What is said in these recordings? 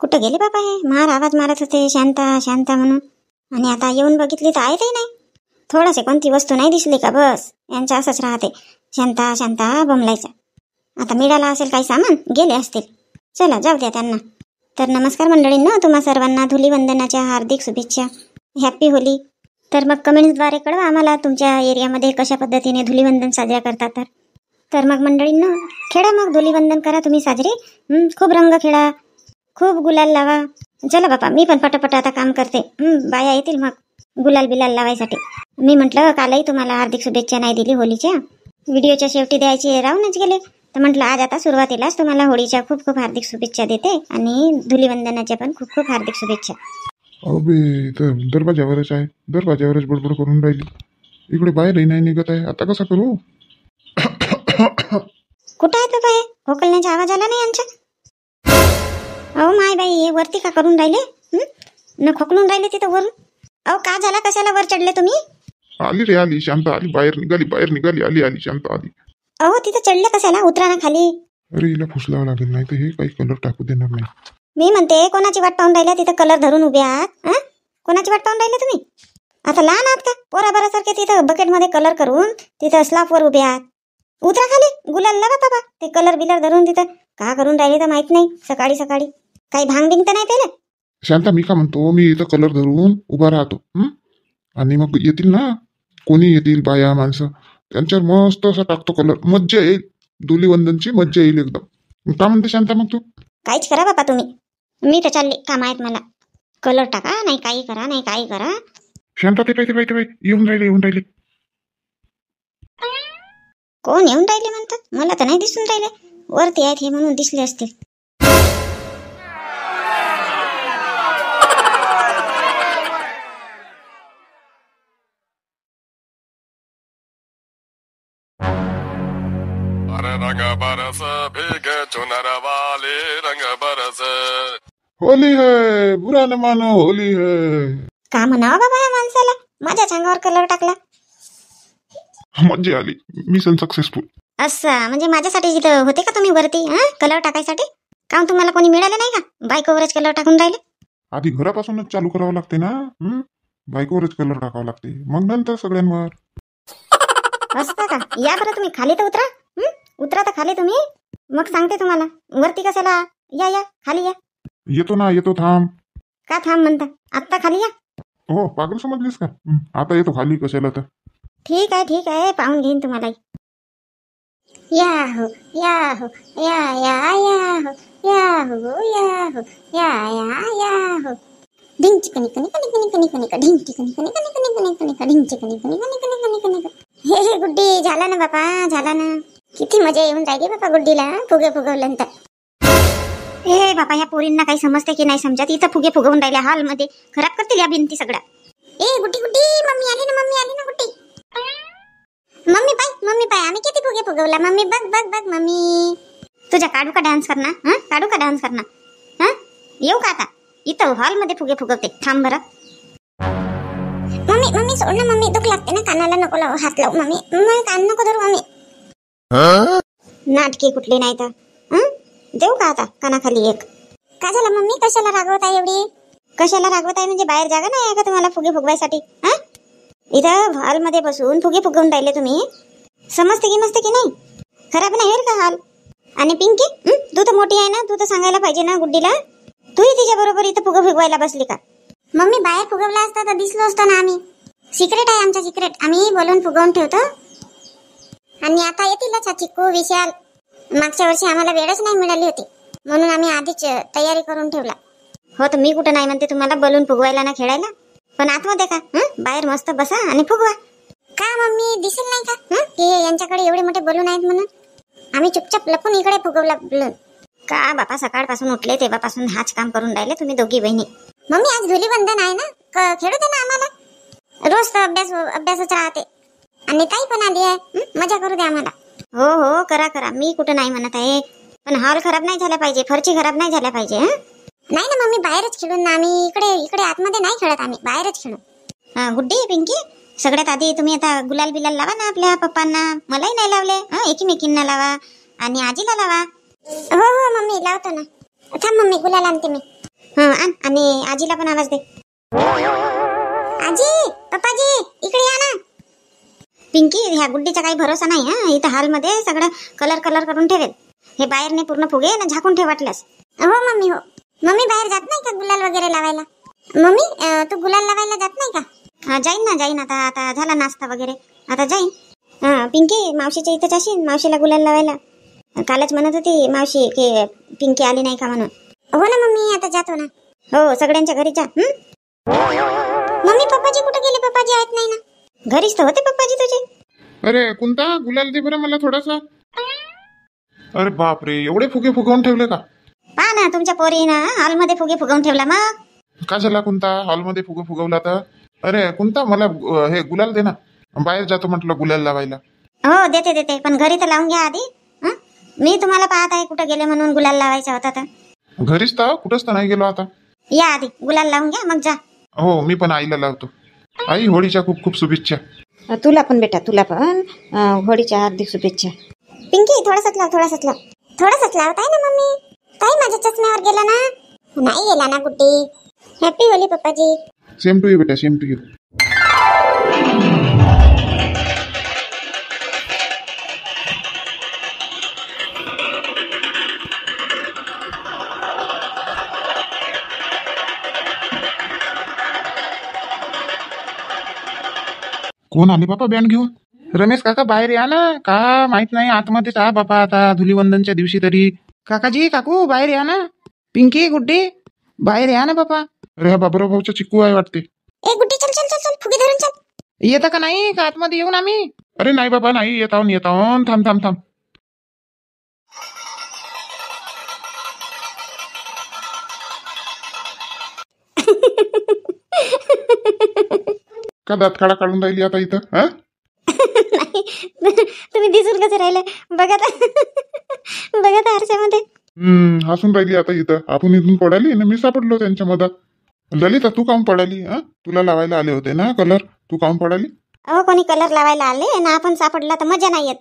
कुठं गेले बाबा हे? मार आवाज मारत होते शांता शांता म्हणून, आणि आता येऊन बघितली तर आहेतही नाही. थोडासे कोणती वस्तू नाही दिसली का बस यांच्या असंच राहते, शांता शांता बमलायचा. आता मिळाला असेल काही सामान, गेले असतील. चला जाऊ द्या त्यांना. तर नमस्कार मंडळींनो, तुम्हा सर्वांना धुलीवंदनाच्या हार्दिक शुभेच्छा. Happy Holy. तर मग कमेंट्सद्वारे कळवा आम्हाला तुमच्या एरियामध्ये कशा पद्धतीने धुलीवंदन साजरा करतात. तर मग मंडळींनो, खेळा मग धुलीवंदन करा तुम्ही साजरे. खूप रंग खेळा, खूप गुलाल लावा. चला बापा, मी पण पटापट आता काम करते. बाया येतील मग गुलाल बिलाल लावायसाठी. मी म्हटलं कालही तुम्हाला हार्दिक शुभेच्छा नाही दिली होळीच्या. व्हिडिओच्या शेवटी द्यायची राहूनच गेले, तर म्हटलं आज आता सुरुवातीलाच तुम्हाला होळीच्या खूप खूप हार्दिक शुभेच्छा देते आणि धुलीवंदनाच्या पण खूप खूप हार्दिक शुभेच्छा. अबे तर दरवाजावरच आहे, दरवाजावरच बडबड करून राहिली. इकडे बाहेरही नाही निघत आहे, आता कसं करू? कुठं आहे तो बाई? खोकलण्याचा आवाज आला नाही यांच्या. अहो माय बाई, हे वरती का करून राहिले? न खोकलून राहिले तिथं वरून. अहो का झाला, कशाला वर चढले तुम्ही? आली रे आली, शांता आली, बाहेर निघाली, आली शांता आली. अहो तिथं चढले कशाला? उतरा ना खाली. अरे हिला फुसलावं लागेल, नाही तर हे काही कलर टाकू देणार नाही. मी म्हणते कोणाची वाट पाहून राहिल्या तिथं कलर धरून उभे आहात? कोणाची वाट पाहून राहिले तुम्ही? आता लहान आहात का? पोराबारासारखे तिथं बकेटमध्ये कलर करून तिथं स्लाफवर उभे आहात. उतरा खाली, गुलाल लावा बाबा. ते कलर बिलर धरून तिथं का करून राहिले तर माहित नाही. सकाळी सकाळी काही भांग बिंग तर नाही त्याला? शांता मी का म्हणतो, मी इथं कलर धरून उभा राहतो, आणि मग येतील ना, कोणी येतील बाया माणसं, त्यांच्यावर मस्त असा टाकतो कलर. मज्जा येईल, धुलीवंदनची मज्जा येईल एकदम. का म्हणते शांता मग तू? काहीच करा बाबा तुम्ही, मी तर चालले, काम आहेत मला. कलर टाका, नाही काही करा, नाही काही करा. शांता ते पाहिजे येऊन राहिले. कोण येऊन राहिले म्हणतात? मला तर नाही दिसून राहिले. वरती आहेत हे म्हणून दिसले असतील. रंग बरस भीगे चुनर वाले रंग बरस. होली है, बुरा न मानो, होली है. का म्हणावं बाबा या माणसाला? माझ्या अंगावर कलर टाकला. मज्जा आली, मिशन सक्सेसफुल. असं म्हणजे माझ्यासाठी जिथं होते का तुम्ही वरती कलर टाकायसाठी? काहून तुम्हाला कोणी मिळालं नाही का बायकोवरच कलर टाकून राहिले? आधी घरापासूनच चालू करावं लागते ना. बायकोवरच कलर टाकावं लागते, मग नंतर सगळ्यांवर. असं का? या बरं तुम्ही खाली तर उतरा. उतरा तर खाली तुम्ही, मग सांगते तुम्हाला. वरती कशाला? या खाली या. येतो थांब. का थांब म्हणता? आत्ता खाली या. हो, पागल समजलीस का? आता येतो खाली, कशाला तर. ठीक आहे, पाहून घेईन तुम्हाला. याहो याहो या या याहो याहो याहो या या याहो. ढिंग चिकनी कनी कनी कनी कनी कनी कनी ढिंग चिकनी कनी कनी कनी कनी कनी कनी ढिंग चिकनी कनी कनी कनी कनी कनी. हे गुड्डी, झाला ना बापा, झाला ना. किती मजा येऊन राहिली बापा गुड्डीला, फुगे फुगवल्यानंतर. हे बापा, या पोरींना काही समजते की नाही समजत. इथं फुगे फुगवून राहिल्या हॉलमध्ये, खराब करतील या भिंती सगळ्या. ए गुड्डी मम्मी आली ना गुड्डी. मम्मी पाय आम्ही किती फुगे फुगवला. मम्मी बघ मम्मी. तुझ्या काढू का डान्स करणार? काढू का डान्स करणार? येऊ का आता? इथं हॉलमध्ये फुगे फुगवते, थांब बरं. मम्मी सोड ना मम्मी, दुख लागते ना कानाला, नको लावू हात लावू मम्मी कान नको धरू मम्मी. नाटकी कुठली नाही तर देऊ का आता कानाखाली एक? का झालं मम्मी, कशाला रागवत आहे एवढी? कशाला रागवत आहे म्हणजे बाहेर जागा नाही आहे का तुम्हाला फुगे फुगवायसाठी? इथं हॉलमध्ये बसून फुगे फुगवून राहिले तुम्ही. समजते की नाही? खराब नाही होईल का हॉल? आणि पिंकी, तू तर मोठी आहे ना, तू तर सांगायला पाहिजे ना गुड्डीला. तूही तिच्या बरोबर इथं फुगे फुगवायला बसली का? मम्मी बाहेर फुगवला असता तर दिसलो असतो ना आम्ही. सिक्रेट आहे आमचा, सिक्रेट. आम्ही बोलून फुगवून ठेवतो. आणि आता येतीलच चिक्कू विशाल. मागच्या वर्षी आम्हाला वेळच नाही मिळाली होती, म्हणून आम्ही आधीच तयारी करून ठेवला. हो, तर मी कुठं नाही म्हणते तुम्हाला बलून फुगवायला ना खेळायला, पण आतमध्ये का बाहेर मस्त बसा आणि फुगवा. का मम्मी दिसेल नाही का की यांच्याकडे एवढे मोठे बलून आहेत म्हणून? आम्ही चुपचाप लपून इकडे फुगवला बलून. का बापा, सकाळपासून उठले तेव्हापासून हाच काम करून राहिले तुम्ही दोघी बहिणी. मम्मी आज धुलीवंदन आहे ना, खेळू दे ना आम्हाला. रोज तर अभ्यासच राहते, आणि ताई पण आली आहे, मजा करू दे आम्हाला. हो करा. मी कुठं नाही म्हणत आहे, पण हॉल खराब नाही झाला पाहिजे, फरची खराब नाही झाल्या पाहिजे. नाही ना मम्मी, बाहेरच खेळून ना आम्ही. इकडे आतमध्ये नाही खेळत आम्ही, बाहेरच खेळू. गुड्डी पिंकी, सगळ्यात आधी तुम्ही आता गुलाल बिलाल लावा ना आपल्या पप्पांना. मलाही नाही लावले. एकमेकींना लावा आणि आजीला लावा. हो मम्मी लावतो ना. थांब मम्मी, गुलाल आणते मी. आण आणि आजीला पण आवाज दे. आजी, पप्पाजी, इकडे या ना. पिंकी, ह्या गुड्डीचा काही भरोसा नाही. इथं हॉलमध्ये सगळं कलर करून ठेवेल. हे बाहेरने पूर्ण फुगे ना झाकून ठेव वाटल्यास. हो मम्मी, हो. मम्मी बाहेर जात नाही का गुलाल वगैरे लावायला? मम्मी, तू गुलाल लावायला जात नाही का? जाईन आता झाला नाश्ता वगैरे, आता जाईन. पिंकी, मावशीच्या इथं जाशील मावशीला गुलाल लावायला. कालच म्हणत होती मावशी की पिंकी आली नाही का म्हणून. हो ना मम्मी, आता जातो ना. हो, सगळ्यांच्या घरी जा. मम्मी, पप्पाजी कुठे गेले? पप्पाजी आहेत नाही ना. घरीच तर होते पप्पाजी तुझे. अरे कोणता गुलाल दे बरं मला थोडासा. अरे बापरे, एवढे फुगे फुगवून ठेवले का? पहा ना, तुमच्या पोरीनं हॉलमध्ये फुगे फुगवून ठेवला. मग का झाला कोणता हॉलमध्ये फुगे फुगवला तर? अरे कोणता, मला हे गुलाल दे ना. बाहेर जातो म्हटलं गुलाल लावायला. हो, देते, पण घरी तर लावून घ्या आधी. मी तुम्हाला पाहत आहे कुठं गेले म्हणून गुलाल लावायचा होता तर. घरीच तर, कुठंच तर नाही गेलो आता. या आधी गुलाल लावून घ्या मग जा. हो, मी पण आईला लावतो. आई, होळीच्या खूप खूप शुभेच्छा. तुला पण बेटा, तुला पण होळीच्या हार्दिक शुभेच्छा. पिंकी, थोडंसंच लावत आहे ना मम्मी. ताई, माझ्या चष्म्यावर गेला ना? नाही गेला ना गुड्डी. हॅपी होली पप्पाजी. सेम टू यू बेटा, सेम टू यू. कोण आले बापा बँड घेऊन? रमेश काका बाहेर या ना. का माहित नाही, आतमध्येच आ बापा आता धुलीवंदनच्या दिवशी तरी. काकाजी, काकू बाहेर या ना. पिंकी, गुड्डी बाहेर या ना बापा. अरे हा बाबराव भाऊचा चिक्कू आहे वाटते. ए गुड्डी, चल फुगे धरून चल. येता का नाही का आतमध्ये येऊन आम्ही? अरे नाही बाबा, नाही, येत आहोत. थांब. का दात काढा काढून राहिली आता इथं? हा, तुम्ही दिसून कसं राहिले बघा आरशामध्ये. हसून राहिली आता इथं. आपण इथून पडाली ना, मी सापडलो त्यांच्या मधात. ललिता, तू काऊन पडाली? तुला लावायला आले होते ना कलर, तू काऊन पडाली? अहो, कोणी कलर लावायला आले ना आपण सापडला तर मजा नाही येत.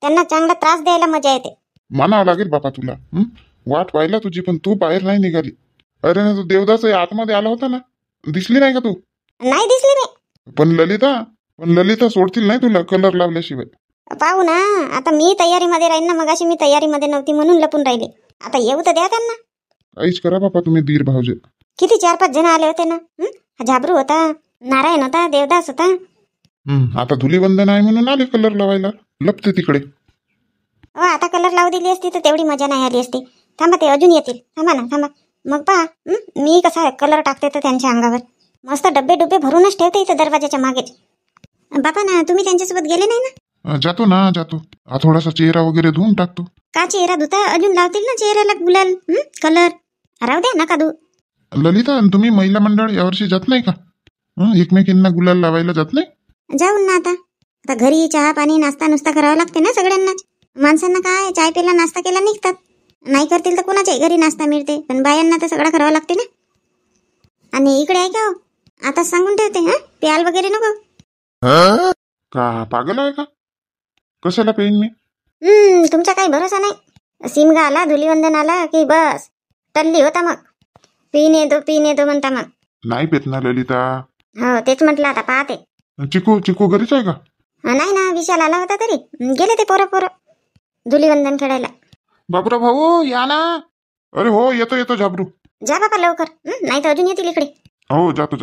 त्यांना चांगला त्रास द्यायला मजा येते. मानावं लागेल बापा तुला. वाट पाहिला तुझी, पण तू बाहेर नाही निघाली. अरे ना, तू देवदास आतमध्ये आला होता ना, दिसली नाही का तू? नाही दिसली रे. पण ललिता सोडतील नाही तुला कलर लावल्याशिवाय. पाहू ना, आता मी तयारीमध्ये राहीन ना. मगाशी मी तयारीमध्ये नव्हती म्हणून लपून राहिले. आता येऊ तर द्या त्यांना. काहीच करा बापा तुम्ही, धीर भाऊजे. किती 4-5 जण आले होते ना. झाबरू होता, नारायण होता, देवदास होता. आता धुलीवंदन आहे म्हणून आले कलर लावायला. लपते तिकडे. आता कलर लावू दिली असती तर तेवढी मजा नाही आली असती. थांबा, ते अजून येतील. थांबा. मग पहा, मी कसा कलर टाकते तर त्यांच्या अंगावर. मस्त डब्बे भरूनच ठेवते इथं दरवाजाच्या मागेच. बापा ना, तुम्ही त्यांच्यासोबत गेले नाही ना? जातो. थोडासा चेहरा वगैरे धुवून टाकतो. का चेहरा धुता? अजून लावतील ना चेहऱ्याला गुलाल कलर. राहू द्या, नका धू. ललिता, तुम्ही महिला मंडळ यावर्षी जात नाही का? एकमेकींना गुलाल लावायला जात नाही? जाऊन ना आता घरी चहा पाणी नाश्ता नुसता करावा लागते ना सगळ्यांनाच. माणसांना काय, चाय पेला नाश्ता केला निघतात. नाही करतील तर कोणाच्याही घरी नाश्ता मिळते, पण बायांना तर सगळं करावं लागते ना. आणि इकडे आहे का हो, आता सांगून ठेवते, प्याल वगैरे नको. का पागल आहे का? कशाला पेईन मी? तुमचा काही भरोसा नाही. सिमगा आला, धुलीवंदन आला की बस टल्ली होता. मग पिणे दो म्हणता. मग नाही पेत ना ललिता. हो, तेच म्हटलं. आता पाहते. चिकू घरीच आहे का? नाही ना, विशाल आला होता तरी गेले ते पोरं धुलीवंदन खेळायला. बाबूराव भाऊ या ना. अरे हो, येतो झाबरू. जा बापा लवकर, नाही तर अजून येतील इकडे. हो, जातो.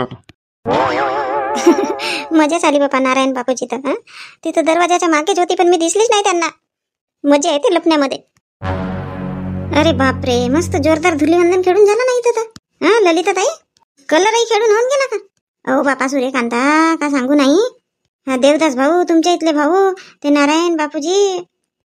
मजाच आली बापा नारायण बापूची तर. तिथं दरवाजाच्या मागेच होती, पण मी दिसलीच नाही त्यांना. मजा येते लपण्यामध्ये. अरे बापरे, मस्त जोरदार धुलीवंदन खेळून झालं नाही तर. ललिता ताई, कलरही खेळून होऊन गेला का? अहो बापा सूर्यकांता, का सांगू नाही. देवदास भाऊ, तुमच्या इथले भाऊ, ते नारायण बापूजी,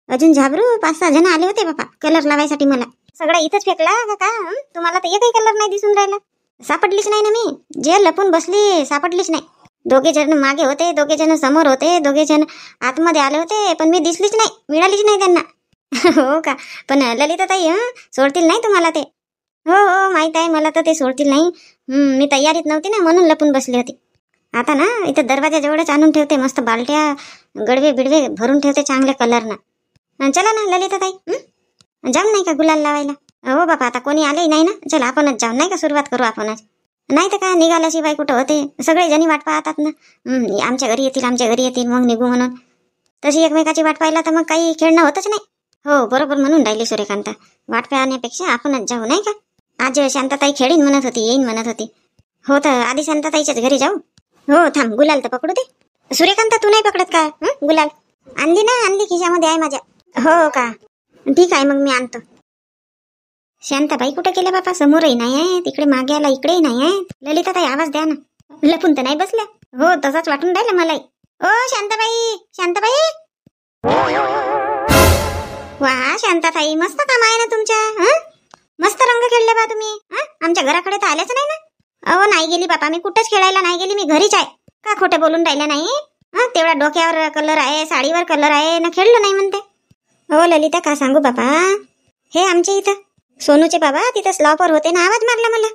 अजून झाबरू, 5-6 जण आले होते बापा कलर लावायसाठी. मला सगळं इथंच फेकला का? तुम्हाला तर एकही कलर नाही दिसून राहिला. सापडलीच नाही ना मी. जे लपून बसली सापडलीच नाही. 2 जण मागे होते, 2 जण समोर होते, 2 जण आतमध्ये आले होते, पण मी दिसलीच नाही, मिळालीच नाही त्यांना. हो का? पण ललिता ताई, सोडतील नाही तुम्हाला ते. हो, माहित आहे मला तर ते सोडतील नाही. मी तयारीत नव्हती ना, म्हणून लपून बसली होती. आता ना इथं दरवाजाजवळच आणून ठेवते, मस्त बालट्या गडवे बिडवे भरून ठेवते चांगल्या कलरना. चला ना ललिता ताई, जाम नाही का गुलाल लावायला? हो बापा, आता कोणी आलंही नाही ना. चला आपणच जाऊ, नाही का, सुरुवात करू आपणच. नाही तर काय, निघाल्याशिवाय कुठं होते. सगळे जणी वाट पाहतात ना. आमच्या घरी येतील, आमच्या घरी येतील, मग निघू म्हणून. तशी एकमेकाची वाट पाहिला तर मग काही खेळणं होतच नाही. हो बरोबर म्हणून राहिली सूर्यकांता. वाट पाहण्यापेक्षा आपणच जाऊ, नाही का. आज शांताताई खेळीन म्हणत होती, येईन म्हणत होती. हो तर आधी शांताताईच्याच घरी जाऊ. हो थांब, गुलाल तर पकडू दे. सूर्यकांता तू नाही पकडत का गुलाल? आणली ना, आणली, खिशामध्ये आहे माझ्या. हो का, ठीक आहे, मग मी आणतो. शांताबाई कुठे गेल्या बापा? समोरही नाही आहे, तिकडे मागे आला, इकडेही नाही आहे. ललिताताई आवाज द्या ना. लपून तर नाही बसल्या? हो तसाच वाटून राहिला मलाही. ओ शांताबाई, शांताबाई. वा शांताताई, मस्त काम आहे ना तुमच्या. मस्त रंग खेळले बा तुम्ही. आमच्या घराकडे तर आल्याच नाही ना. अहो नाही गेली बापा, मी कुठेच खेळायला नाही गेली, मी घरीच आहे. का खोटे बोलून राहिल्या नाही? तेवढा डोक्यावर कलर आहे, साडीवर कलर आहे ना, खेळलो नाही म्हणते. हो ललिता, का सांगू बापा, हे आमच्या इथं सोनूचे बाबा तिथं स्लॉपवर होते ना, आवाज मारला मला.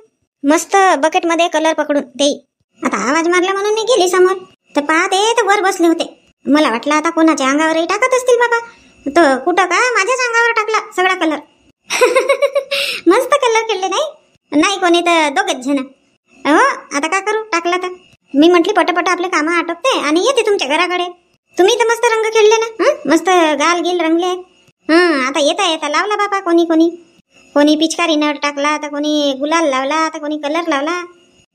मस्त बकेटमध्ये कलर पकडून देई. आता आवाज मारला म्हणून मी गेली समोर, तर पाहते तर वर बसले होते. मला वाटलं आता कोणाच्या अंगावरही टाकत असतील बाबा. तर कुठं का, माझ्याच अंगावर टाकला सगळा कलर. मस्त कलर खेळले. नाही कोणी तर दोघच जण. हो आता का करू, टाकला तर. मी म्हटली पटापट आपले कामं आटोपते आणि येते तुमच्या घराकडे. तुम्ही तर मस्त रंग खेळले ना, मस्त गाल गिल रंगले. आता येता लावला बाबा कोणी पिचकारीनं टाकला, तर कोणी गुलाल लावला, तर कोणी कलर लावला.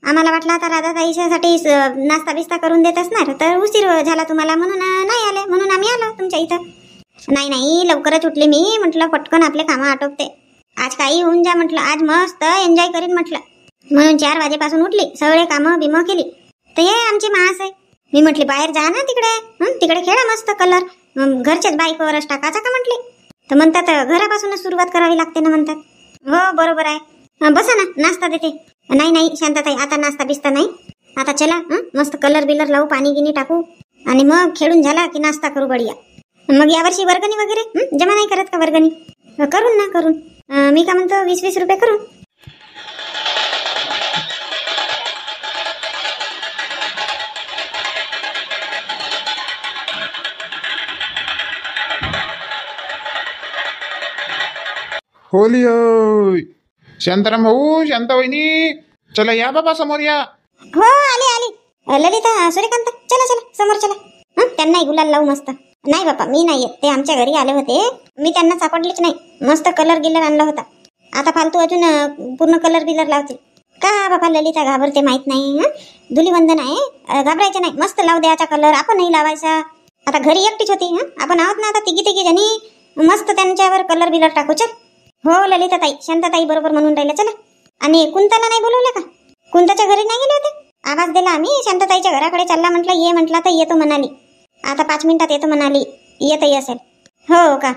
आम्हाला वाटलं आता राधाताईसाठी नाश्ता बिस्ता करून देत असणार, तर उशीर झाला तुम्हाला म्हणून नाही आले, म्हणून आम्ही आलो तुमच्या इथं. नाही लवकरच उठले मी, म्हटलं पटकन आपले कामं आटोपते. आज काही होऊन जा म्हटलं, आज मस्त एन्जॉय करीन म्हटलं, म्हणून 4 वाजेपासून उठली, सगळे कामं बिमं केली. तर हे आमची मास आहे. मी म्हटली बाहेर जा ना, तिकडे खेळा मस्त कलर, घरच्याच बाईकवरच टाकायचा का म्हटले. तर म्हणतात घरापासूनच सुरुवात करावी लागते ना म्हणतात. हो बरोबर आहे. बसा ना, नाश्ता देते. नाही शांताताई, आता नाश्ता बिस्ता नाही. आता चला मस्त कलर बिलर लावू, पाणी गिनी टाकू आणि मग खेळून झाला की नाश्ता करू बढिया. मग यावर्षी वर्गणी वगैरे जमा नाही करत का? वर्गणी करून ना, करून मी का म्हणतो 20-20 रुपये करून. होली होय. शांताराम भाऊ, शांता वहिनी, चला या बाबा समोर या. हो आली. ललिता, सूर्यकांत, चला समोर चला. त्यांनाही गुलाल लावू मस्त. नाही बापा, मी नाही येत, ते आमच्या घरी आले होते, मी त्यांना सापडलेच नाही. मस्त कलर गिलर आणला होता. आता फालतू अजून पूर्ण कलर बिलर लावतील का बाबा? ललिता घाबरते, माहित नाही. धुलीवंदन आहे, घाबरायचं नाही, मस्त लावू द्यायचा कलर, आपणही लावायचा. आता घरी एकटीच होती, आपण आहोत ना आता तिघी जणी, मस्त त्यांच्यावर कलर बिलर टाकू. चल. हो ललिताताई, शांताताई बरोबर म्हणून राहिल्या. चला. आणि कुंताला नाही बोलवलं का? कुंताच्या घरी नाही गेले होते? आवाज दिला आम्ही, शांताताईच्या घराकडे चालला म्हटलं, ये म्हटलं तर येतो म्हणाली. आता 5 मिनिटात येतो म्हणाली. येतही असेल. हो का?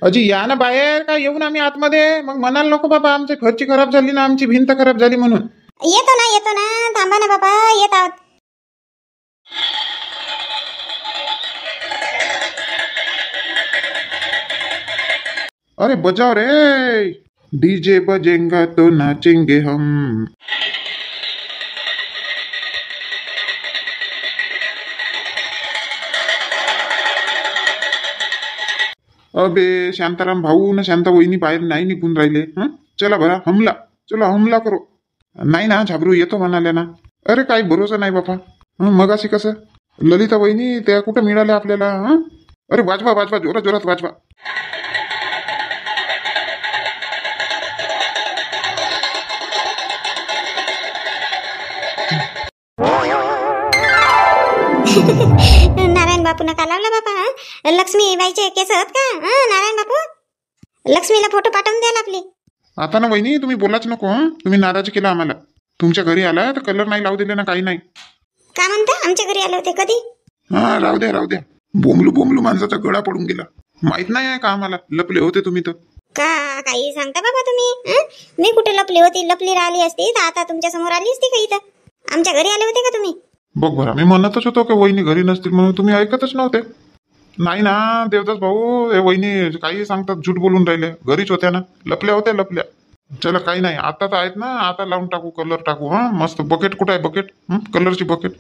अजी या ना बाहेर, का येऊन आम्ही आतमध्ये. मग म्हणाल नको बाबा, आमची फरची खराब झाली ना, आमची भिंत खराब झाली म्हणून. येतो ना, थांबा ना बाबा, येत आहोत. अरे बजाओ रे, डीजे बजेंगा तो नाचेंगे हम. अबे शांताराम भाऊ ना शांता वहिनी बाहेर नाही निघून राहिले. चला बरा, हमला करो. नाही ना झाबरू, येतो म्हणाल्या ना. अरे काही भरोसा नाही बापा. मगाशी कसं ललिता वहिनी त्या कुठं मिळाल्या आपल्याला. अरे वाजवा जोरात वाजवा. नारायण बापू नका लावला बापा. लक्ष्मी बाईचे केस आहेत का? नारायण बापू, लक्ष्मीला फोटो पाठवून द्याल आपली. आता ना वहिनी तुम्ही बोलाच नको. तुम्ही नाराज केला आम्हाला. तुमच्या घरी आला तर कलर नाही लावू दिले ना, काही नाही. का म्हणता? आमच्या घरी आले होते कधी? राहू द्या. बोंबलू माणसाचा गळा पडून गेला. माहित नाही आहे का आम्हाला? लपले होते तुम्ही तर. का काही सांगता बाबा तुम्ही? मी कुठे लपली होती? लपली राहिली असती तर आता तुमच्या समोर आली असती का इथं? आमच्या घरी आले होते का तुम्ही? बघ बरं, मी म्हणतच होतो की वहिनी घरी नसतील म्हणून, तुम्ही ऐकतच नव्हते. नाही ना देवदास भाऊ, हे वहिनी काही सांगतात, झूट बोलून राहिले. घरीच होत्या ना, लपल्या होत्या. चला काही नाही, आता तर आहेत ना, आता लावून टाकू, कलर टाकू. मस्त. बकेट कुठं आहे? बकेट, कलरची बकेट.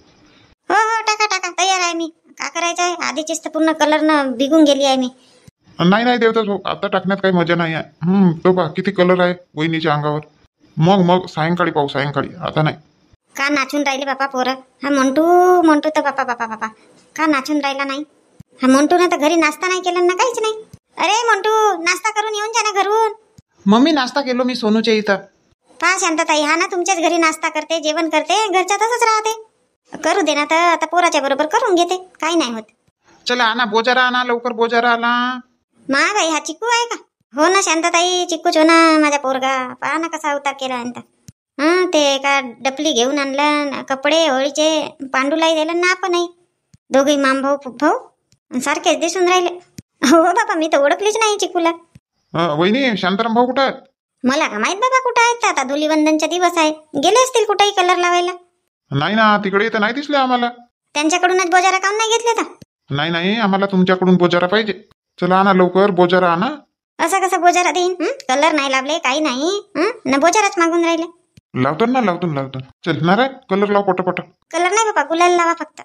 हो टाका, तयार आहे मी. का करायचं आहे? आधीचीच तर पूर्ण कलर न बिगून गेली आहे मी. नाही नाही देवदास भाऊ, आता टाकण्यात काही मजा नाही आहे. तो पहा किती कलर आहे वहिनीच्या अंगावर. मग सायंकाळी पाहू, सायंकाळी, आता नाही. का नाचून राहिले बापा पोरं? हा मोंटू मोंटू तर बापा बापा बापा का नाचून राहिला नाही? हा मोंटूने तर घरी नाश्ता नाही केला ना, काहीच नाही. अरे मोंटू, नाश्ता करून येऊन जा ना घरून. मम्मी नाश्ता केलो मी सोनूच्या इथं. पहा शांतताई, हा ना तुमच्याच घरी नाश्ता करते, जेवण करते, घरच्या तसंच राहते. करू दे ना, तर आता पोराच्या बरोबर करून घेते, काही नाही होत. चला आणा बोजारा, आणा लवकर बोजारा आला. मा बाई, हा चिक्कू आहे का? हो ना शांतताई, चिक्कूच हो ना माझा पोरगा. पहा ना कसा अवतार केला आणता. ते का डपली घेऊन आणलं, कपडे होळीचे पांडूलाही दिलं ना आपणही. दोघे मामभाऊ फुगभाऊ सारखेच दिसून राहिले. हो बाबा, मी तर ओळखलीच नाही चिक्कूला. वहिनी, शांताराम भाऊ कुठं आहेत? मला का माहित बाबा कुठं आहेत. आता धुलीवंदनचा दिवस आहे, गेले असतील कुठेही कलर लावायला. नाही ना, तिकडे तर नाही दिसले आम्हाला. त्यांच्याकडूनच बोजारा काम नाही घेतले तर. नाही, आम्हाला तुमच्याकडून बोजारा पाहिजे. चला आणा लवकर बोजारा आणा. असा कसा बोजारा देईन? कलर नाही लावले, काही नाही, ना बोजाराच मागून राहिले. लावतो. चल नाराय, कलर लाव पटापट. कलर नाही बाबा, गुलाल लावा फक्त.